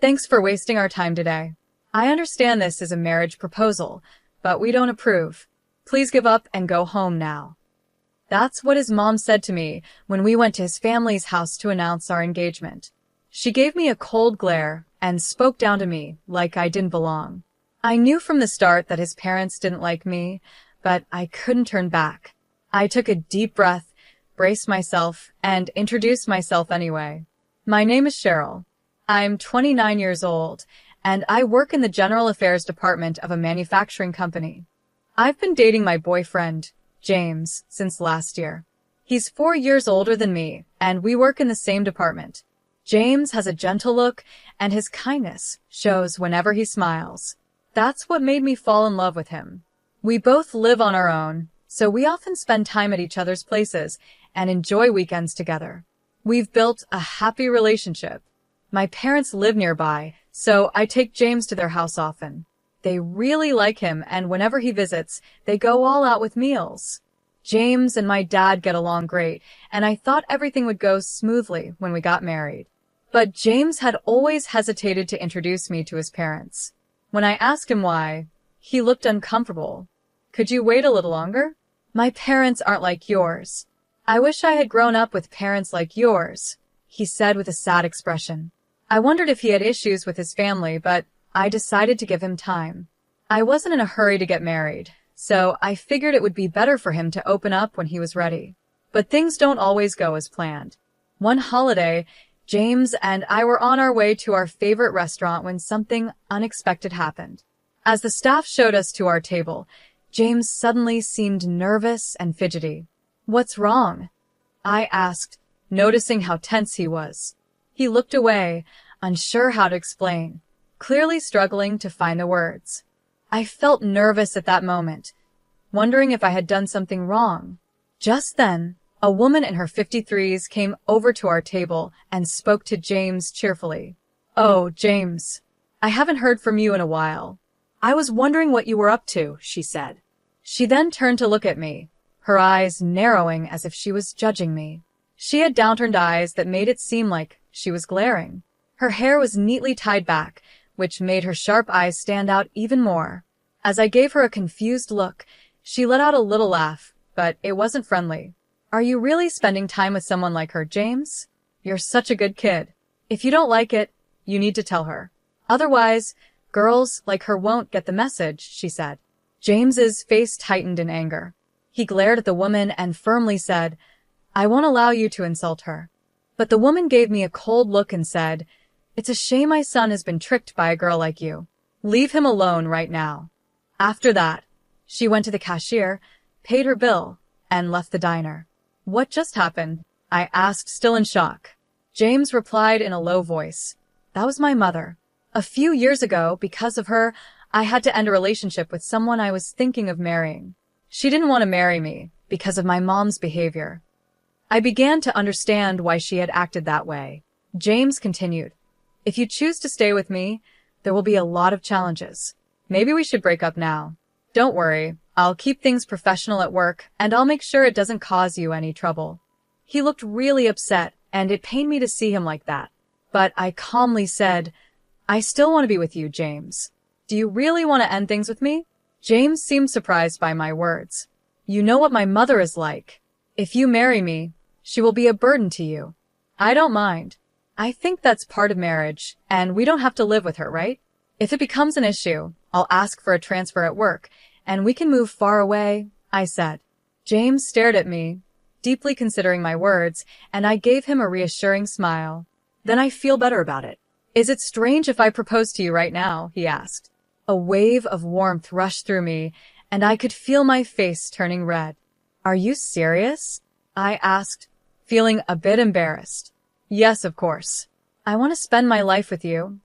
Thanks for wasting our time today. I understand this is a marriage proposal, but we don't approve. Please give up and go home now. That's what his mom said to me when we went to his family's house to announce our engagement. She gave me a cold glare and spoke down to me like I didn't belong. I knew from the start that his parents didn't like me, but I couldn't turn back. I took a deep breath, braced myself, and introduced myself anyway. My name is Cheryl. I'm 29 years old, and I work in the general affairs department of a manufacturing company. I've been dating my boyfriend, James, since last year. He's 4 years older than me, and we work in the same department. James has a gentle look, and his kindness shows whenever he smiles. That's what made me fall in love with him. We both live on our own, so we often spend time at each other's places and enjoy weekends together. We've built a happy relationship. My parents live nearby, so I take James to their house often. They really like him, and whenever he visits, they go all out with meals. James and my dad get along great, and I thought everything would go smoothly when we got married. But James had always hesitated to introduce me to his parents. When I asked him why, he looked uncomfortable. Could you wait a little longer? My parents aren't like yours. I wish I had grown up with parents like yours, he said with a sad expression. I wondered if he had issues with his family, but I decided to give him time. I wasn't in a hurry to get married, so I figured it would be better for him to open up when he was ready. But things don't always go as planned. One holiday, James and I were on our way to our favorite restaurant when something unexpected happened. As the staff showed us to our table, James suddenly seemed nervous and fidgety. What's wrong? I asked, noticing how tense he was. He looked away, unsure how to explain, clearly struggling to find the words. I felt nervous at that moment, wondering if I had done something wrong. Just then, a woman in her 53s came over to our table and spoke to James cheerfully. Oh, James, I haven't heard from you in a while. I was wondering what you were up to, she said. She then turned to look at me, her eyes narrowing as if she was judging me. She had downturned eyes that made it seem like she was glaring. Her hair was neatly tied back, which made her sharp eyes stand out even more. As I gave her a confused look, she let out a little laugh, but it wasn't friendly. Are you really spending time with someone like her, James? You're such a good kid. If you don't like it, you need to tell her. Otherwise, girls like her won't get the message, she said. James's face tightened in anger. He glared at the woman and firmly said, I won't allow you to insult her. But the woman gave me a cold look and said, It's a shame my son has been tricked by a girl like you. Leave him alone right now. After that, she went to the cashier, paid her bill, and left the diner. What just happened? I asked, still in shock. James replied in a low voice. That was my mother. A few years ago, because of her, I had to end a relationship with someone I was thinking of marrying. She didn't want to marry me because of my mom's behavior. I began to understand why she had acted that way. James continued, If you choose to stay with me, there will be a lot of challenges. Maybe we should break up now. Don't worry, I'll keep things professional at work, and I'll make sure it doesn't cause you any trouble. He looked really upset, and it pained me to see him like that. But I calmly said, I still want to be with you, James. Do you really want to end things with me? James seemed surprised by my words. You know what my mother is like. If you marry me, she will be a burden to you. I don't mind. I think that's part of marriage, and we don't have to live with her, right? If it becomes an issue, I'll ask for a transfer at work, and we can move far away, I said. James stared at me, deeply considering my words, and I gave him a reassuring smile. Then I feel better about it. Is it strange if I propose to you right now? He asked. A wave of warmth rushed through me, and I could feel my face turning red. Are you serious? I asked, feeling a bit embarrassed. Yes, of course. I want to spend my life with you,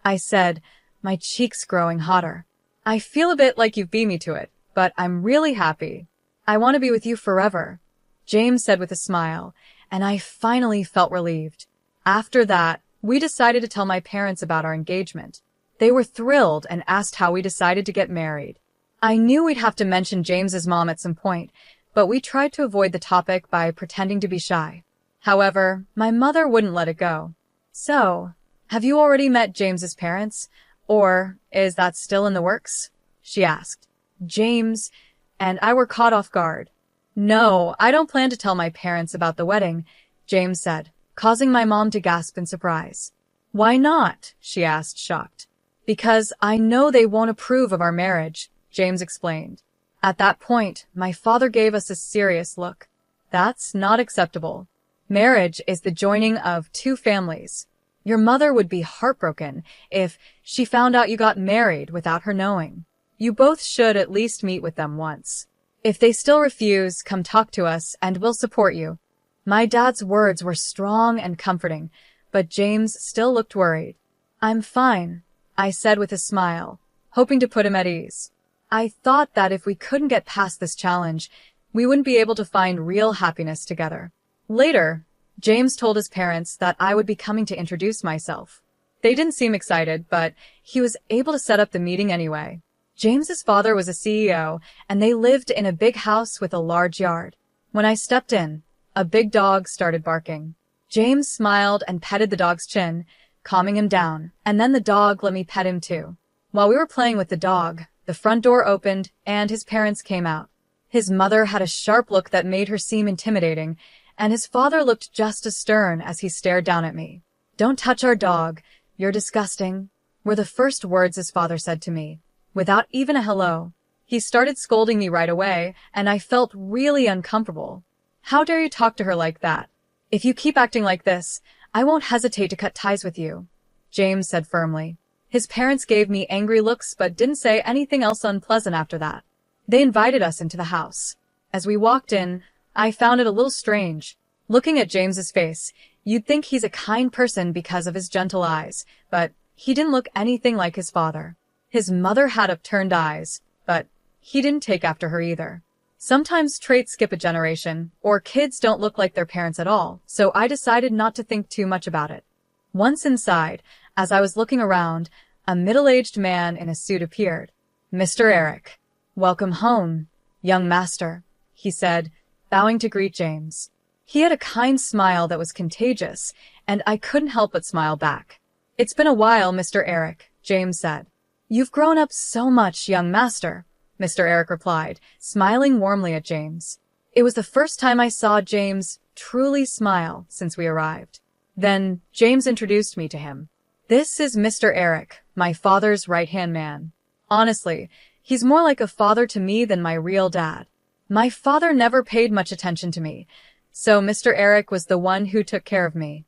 I said, my cheeks growing hotter. I feel a bit like you've beat me to it, but I'm really happy. I want to be with you forever, James said with a smile, and I finally felt relieved. After that, we decided to tell my parents about our engagement. They were thrilled and asked how we decided to get married. I knew we'd have to mention James's mom at some point, but we tried to avoid the topic by pretending to be shy. However, my mother wouldn't let it go. So, Have you already met James's parents? Or is that still in the works? She asked. James and I were caught off guard. No, I don't plan to tell my parents about the wedding, James said, causing my mom to gasp in surprise. Why not? She asked, shocked. Because I know they won't approve of our marriage, James explained. At that point, my father gave us a serious look. That's not acceptable. Marriage is the joining of two families. Your mother would be heartbroken if she found out you got married without her knowing. You both should at least meet with them once. If they still refuse, come talk to us and we'll support you. My dad's words were strong and comforting, but James still looked worried. I'm fine, I said with a smile, hoping to put him at ease. I thought that if we couldn't get past this challenge, we wouldn't be able to find real happiness together. Later, James told his parents that I would be coming to introduce myself. They didn't seem excited, but he was able to set up the meeting anyway. James's father was a CEO, and they lived in a big house with a large yard. When I stepped in, a big dog started barking. James smiled and petted the dog's chin, calming him down, and then the dog let me pet him too. While we were playing with the dog, the front door opened and his parents came out. His mother had a sharp look that made her seem intimidating, and his father looked just as stern as he stared down at me. Don't touch our dog. You're disgusting, were the first words his father said to me. Without even a hello. He started scolding me right away, and I felt really uncomfortable. How dare you talk to her like that? If you keep acting like this, I won't hesitate to cut ties with you, James said firmly. His parents gave me angry looks but didn't say anything else unpleasant after that. They invited us into the house. As we walked in, I found it a little strange. Looking at James's face, you'd think he's a kind person because of his gentle eyes, but he didn't look anything like his father. His mother had upturned eyes, but he didn't take after her either. Sometimes traits skip a generation, or kids don't look like their parents at all, so I decided not to think too much about it. Once inside, as I was looking around, a middle-aged man in a suit appeared. Mr. Eric. Welcome home, young master, he said, bowing to greet James. He had a kind smile that was contagious, and I couldn't help but smile back. It's been a while, Mr. Eric, James said. You've grown up so much, young master, Mr. Eric replied, smiling warmly at James. It was the first time I saw James truly smile since we arrived. Then James introduced me to him. This is Mr. Eric, my father's right-hand man. Honestly, he's more like a father to me than my real dad. My father never paid much attention to me, so Mr. Eric was the one who took care of me.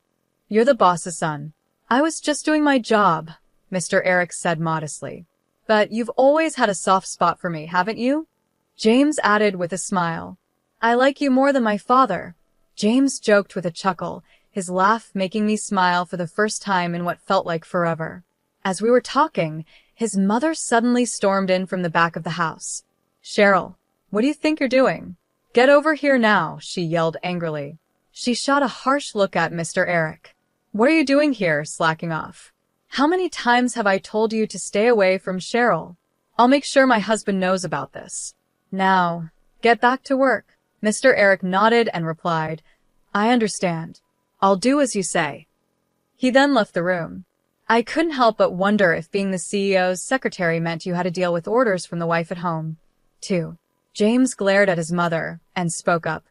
You're the boss's son. I was just doing my job, Mr. Eric said modestly. But you've always had a soft spot for me, haven't you? James added with a smile. I like you more than my father. James joked with a chuckle, his laugh making me smile for the first time in what felt like forever. As we were talking, his mother suddenly stormed in from the back of the house. Cheryl, what do you think you're doing? Get over here now, she yelled angrily. She shot a harsh look at Mr. Eric. What are you doing here, slacking off? How many times have I told you to stay away from Cheryl? I'll make sure my husband knows about this. Now, get back to work. Mr. Eric nodded and replied, I understand. I'll do as you say. He then left the room. I couldn't help but wonder if being the CEO's secretary meant you had to deal with orders from the wife at home, too. James glared at his mother and spoke up.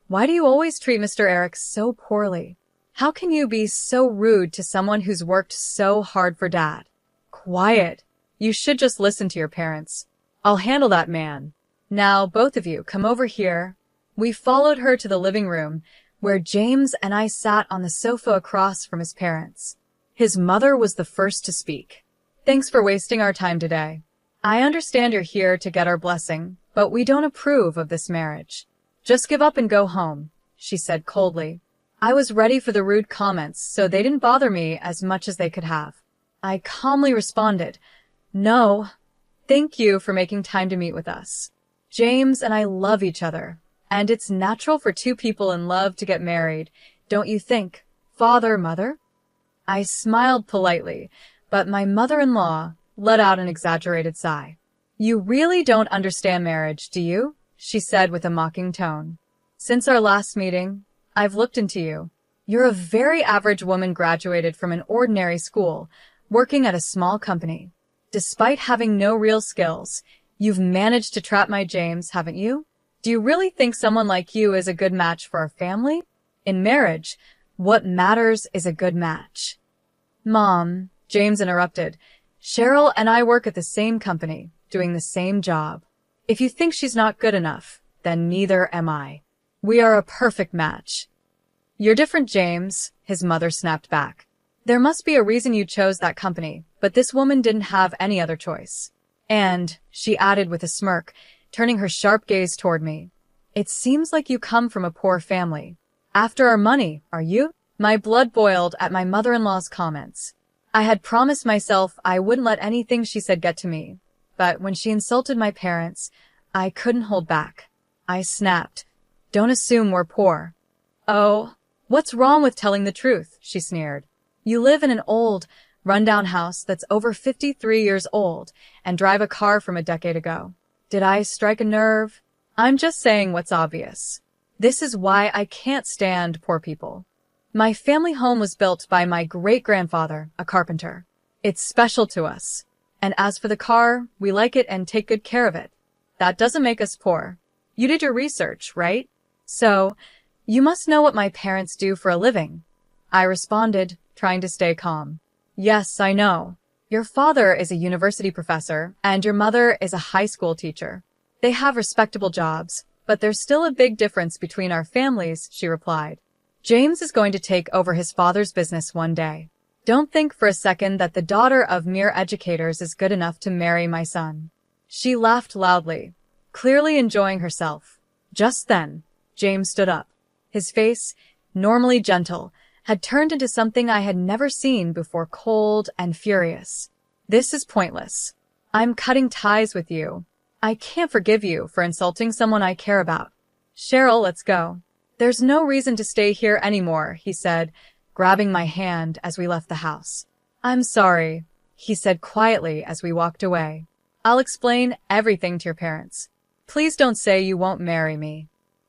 Why do you always treat Mr. Eric so poorly? How can you be so rude to someone who's worked so hard for Dad? Quiet. You should just listen to your parents. I'll handle that man. Now, both of you, come over here. We followed her to the living room, where James and I sat on the sofa across from his parents. His mother was the first to speak. Thanks for wasting our time today. I understand you're here to get our blessing, but we don't approve of this marriage. Just give up and go home, she said coldly. I was ready for the rude comments, so they didn't bother me as much as they could have. I calmly responded, No, thank you for making time to meet with us. James and I love each other, and it's natural for two people in love to get married, don't you think, father, mother? I smiled politely, but my mother-in-law let out an exaggerated sigh. You really don't understand marriage, do you? She said with a mocking tone. Since our last meeting, I've looked into you. You're a very average woman graduated from an ordinary school, working at a small company. Despite having no real skills, you've managed to trap my James, haven't you? Do you really think someone like you is a good match for our family? In marriage, what matters is a good match. Mom, James interrupted. Cheryl and I work at the same company, doing the same job. If you think she's not good enough, then neither am I. We are a perfect match. You're different, James, his mother snapped back. There must be a reason you chose that company, but this woman didn't have any other choice. And, she added with a smirk, turning her sharp gaze toward me, it seems like you come from a poor family. After our money, are you? My blood boiled at my mother-in-law's comments. I had promised myself I wouldn't let anything she said get to me, but when she insulted my parents, I couldn't hold back. I snapped, don't assume we're poor. Oh, what's wrong with telling the truth? She sneered. You live in an old, rundown house that's over 53 years old and drive a car from a decade ago. Did I strike a nerve? I'm just saying what's obvious. This is why I can't stand poor people. My family home was built by my great-grandfather, a carpenter. It's special to us. And as for the car, we like it and take good care of it. That doesn't make us poor. You did your research, right? So, you must know what my parents do for a living. I responded, trying to stay calm. Yes, I know. Your father is a university professor, and your mother is a high school teacher. They have respectable jobs, but there's still a big difference between our families, she replied. James is going to take over his father's business one day. Don't think for a second that the daughter of mere educators is good enough to marry my son. She laughed loudly, clearly enjoying herself. Just then, James stood up. His face, normally gentle, had turned into something I had never seen before, cold and furious. This is pointless. I'm cutting ties with you. I can't forgive you for insulting someone I care about. Cheryl, let's go. There's no reason to stay here anymore, he said, grabbing my hand as we left the house. I'm sorry, he said quietly as we walked away. I'll explain everything to your parents. Please don't say you won't marry me.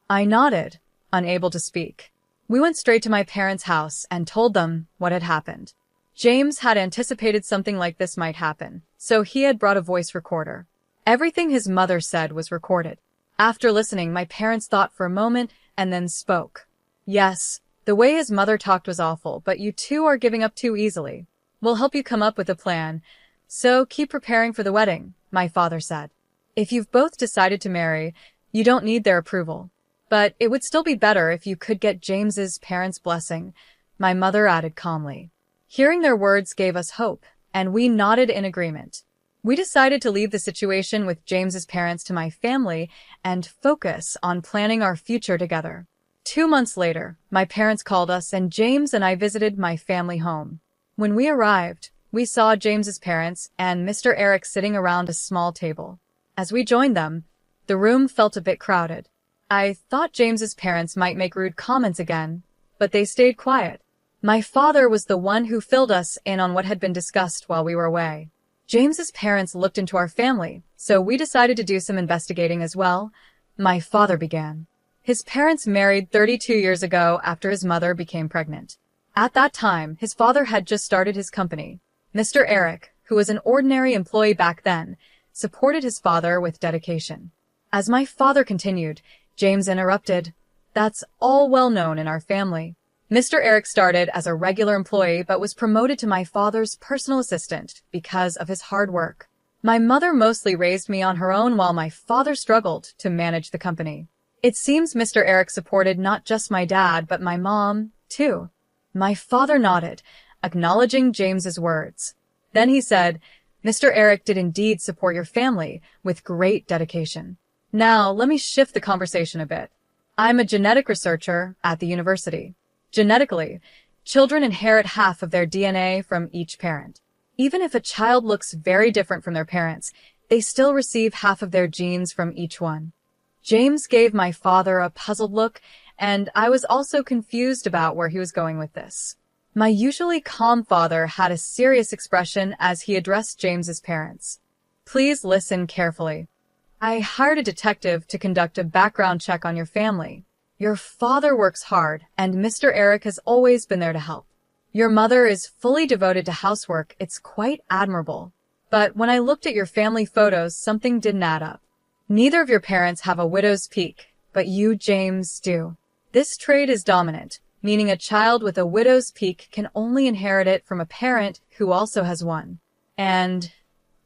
I nodded, unable to speak. We went straight to my parents' house and told them what had happened. James had anticipated something like this might happen, so he had brought a voice recorder. Everything his mother said was recorded. After listening, my parents thought for a moment and then spoke. Yes, the way his mother talked was awful, but you two are giving up too easily. We'll help you come up with a plan. So keep preparing for the wedding, my father said. If you've both decided to marry, you don't need their approval. But it would still be better if you could get James's parents' blessing, my mother added calmly. Hearing their words gave us hope, and we nodded in agreement. We decided to leave the situation with James's parents to my family and focus on planning our future together. 2 months later, my parents called us and James and I visited my family home. When we arrived, we saw James's parents and Mr. Eric sitting around a small table. As we joined them, the room felt a bit crowded. I thought James's parents might make rude comments again, but they stayed quiet. My father was the one who filled us in on what had been discussed while we were away. James's parents looked into our family, so we decided to do some investigating as well. My father began. His parents married 32 years ago after his mother became pregnant. At that time, his father had just started his company. Mr. Eric, who was an ordinary employee back then, supported his father with dedication. As my father continued, James interrupted. That's all well known in our family. Mr. Eric started as a regular employee but was promoted to my father's personal assistant because of his hard work. My mother mostly raised me on her own while my father struggled to manage the company. It seems Mr. Eric supported not just my dad but my mom, too. My father nodded, acknowledging James's words. Then he said, Mr. Eric did indeed support your family with great dedication. Now, let me shift the conversation a bit. I'm a genetic researcher at the university. Genetically, children inherit half of their DNA from each parent. Even if a child looks very different from their parents, they still receive half of their genes from each one. James gave my father a puzzled look, and I was also confused about where he was going with this. My usually calm father had a serious expression as he addressed James's parents. Please listen carefully. I hired a detective to conduct a background check on your family. Your father works hard, and Mr. Eric has always been there to help. Your mother is fully devoted to housework. It's quite admirable. But when I looked at your family photos, something didn't add up. Neither of your parents have a widow's peak, but you, James, do. This trait is dominant, meaning a child with a widow's peak can only inherit it from a parent who also has one. And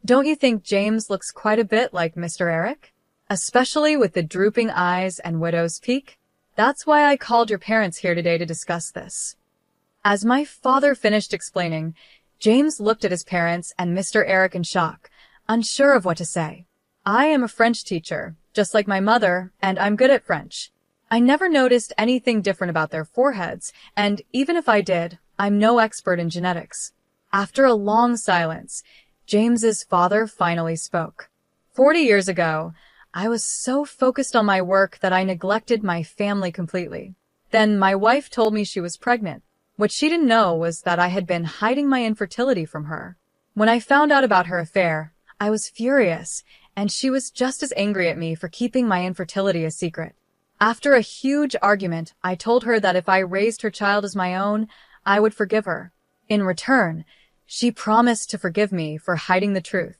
don't you think James looks quite a bit like Mr. Eric? Especially with the drooping eyes and widow's peak? That's why I called your parents here today to discuss this. As my father finished explaining, James looked at his parents and Mr. Eric in shock, unsure of what to say. I am a French teacher, just like my mother, and I'm good at French. I never noticed anything different about their foreheads, and even if I did, I'm no expert in genetics. After a long silence, James's father finally spoke. 40 years ago, I was so focused on my work that I neglected my family completely. Then my wife told me she was pregnant. What she didn't know was that I had been hiding my infertility from her. When I found out about her affair, I was furious, and she was just as angry at me for keeping my infertility a secret. After a huge argument, I told her that if I raised her child as my own, I would forgive her. In return, she promised to forgive me for hiding the truth.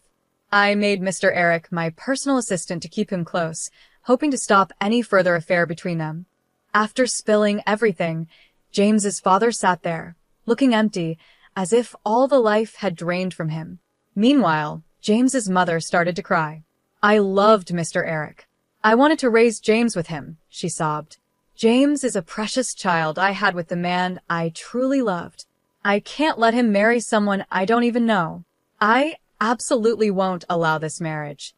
I made Mr. Eric my personal assistant to keep him close, hoping to stop any further affair between them. After spilling everything, James's father sat there, looking empty, as if all the life had drained from him. Meanwhile, James's mother started to cry. I loved Mr. Eric. I wanted to raise James with him, she sobbed. James is a precious child I had with the man I truly loved. I can't let him marry someone I don't even know. I absolutely won't allow this marriage.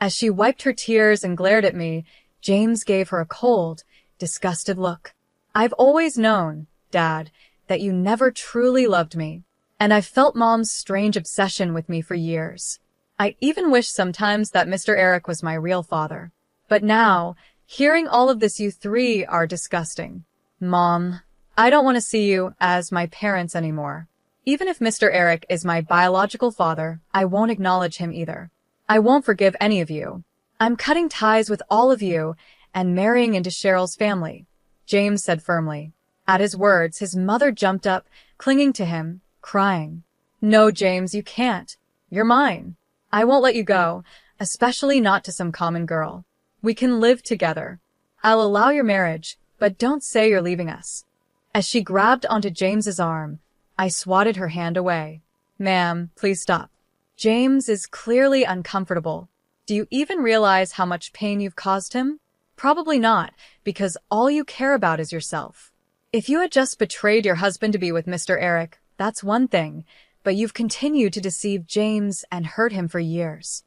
As she wiped her tears and glared at me, James gave her a cold, disgusted look. I've always known, Dad, that you never truly loved me, and I've felt Mom's strange obsession with me for years. I even wish sometimes that Mr. Eric was my real father. But now, hearing all of this, you three are disgusting. Mom, I don't want to see you as my parents anymore. Even if Mr. Eric is my biological father, I won't acknowledge him either. I won't forgive any of you. I'm cutting ties with all of you and marrying into Cheryl's family, James said firmly. At his words, his mother jumped up, clinging to him, crying. No, James, you can't. You're mine. I won't let you go, especially not to some common girl. We can live together. I'll allow your marriage, but don't say you're leaving us. As she grabbed onto James's arm, I swatted her hand away. Ma'am, please stop. James is clearly uncomfortable. Do you even realize how much pain you've caused him? Probably not, because all you care about is yourself. If you had just betrayed your husband to be with Mr. Eric, that's one thing, but you've continued to deceive James and hurt him for years.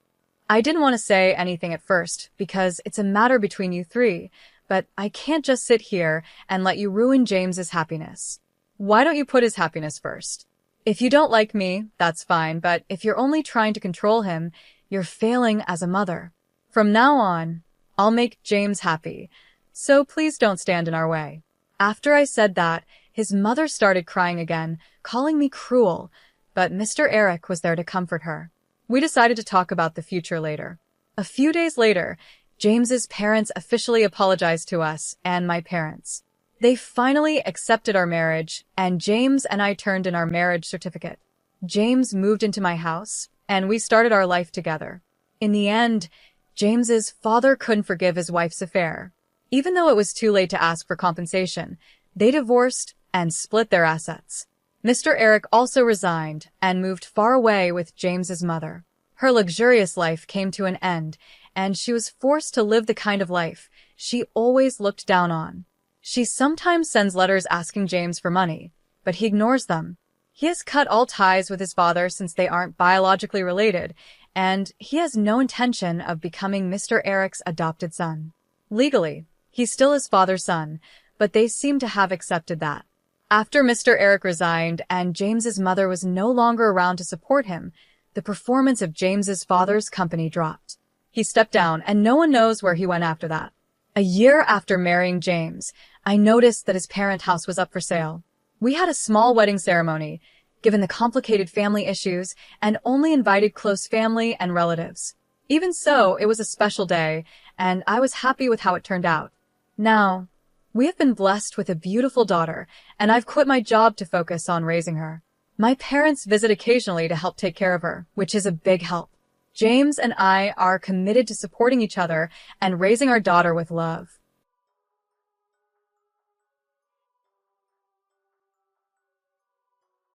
I didn't want to say anything at first, because it's a matter between you three, but I can't just sit here and let you ruin James's happiness. Why don't you put his happiness first? If you don't like me, that's fine, but if you're only trying to control him, you're failing as a mother. From now on, I'll make James happy, so please don't stand in our way. After I said that, his mother started crying again, calling me cruel, but Mr. Eric was there to comfort her. We decided to talk about the future later. A few days later, James's parents officially apologized to us and my parents. They finally accepted our marriage, and James and I turned in our marriage certificate. James moved into my house, and we started our life together. In the end, James's father couldn't forgive his wife's affair. Even though it was too late to ask for compensation, they divorced and split their assets. Mr. Eric also resigned and moved far away with James's mother. Her luxurious life came to an end, and she was forced to live the kind of life she always looked down on. She sometimes sends letters asking James for money, but he ignores them. He has cut all ties with his father since they aren't biologically related, and he has no intention of becoming Mr. Eric's adopted son. Legally, he's still his father's son, but they seem to have accepted that. After Mr. Eric resigned and James's mother was no longer around to support him, the performance of James's father's company dropped. He stepped down, and no one knows where he went after that. A year after marrying James, I noticed that his parent house was up for sale. We had a small wedding ceremony, given the complicated family issues, and only invited close family and relatives. Even so, it was a special day, and I was happy with how it turned out. Now, We have been blessed with a beautiful daughter, and I've quit my job to focus on raising her. My parents visit occasionally to help take care of her, which is a big help. James and I are committed to supporting each other and raising our daughter with love.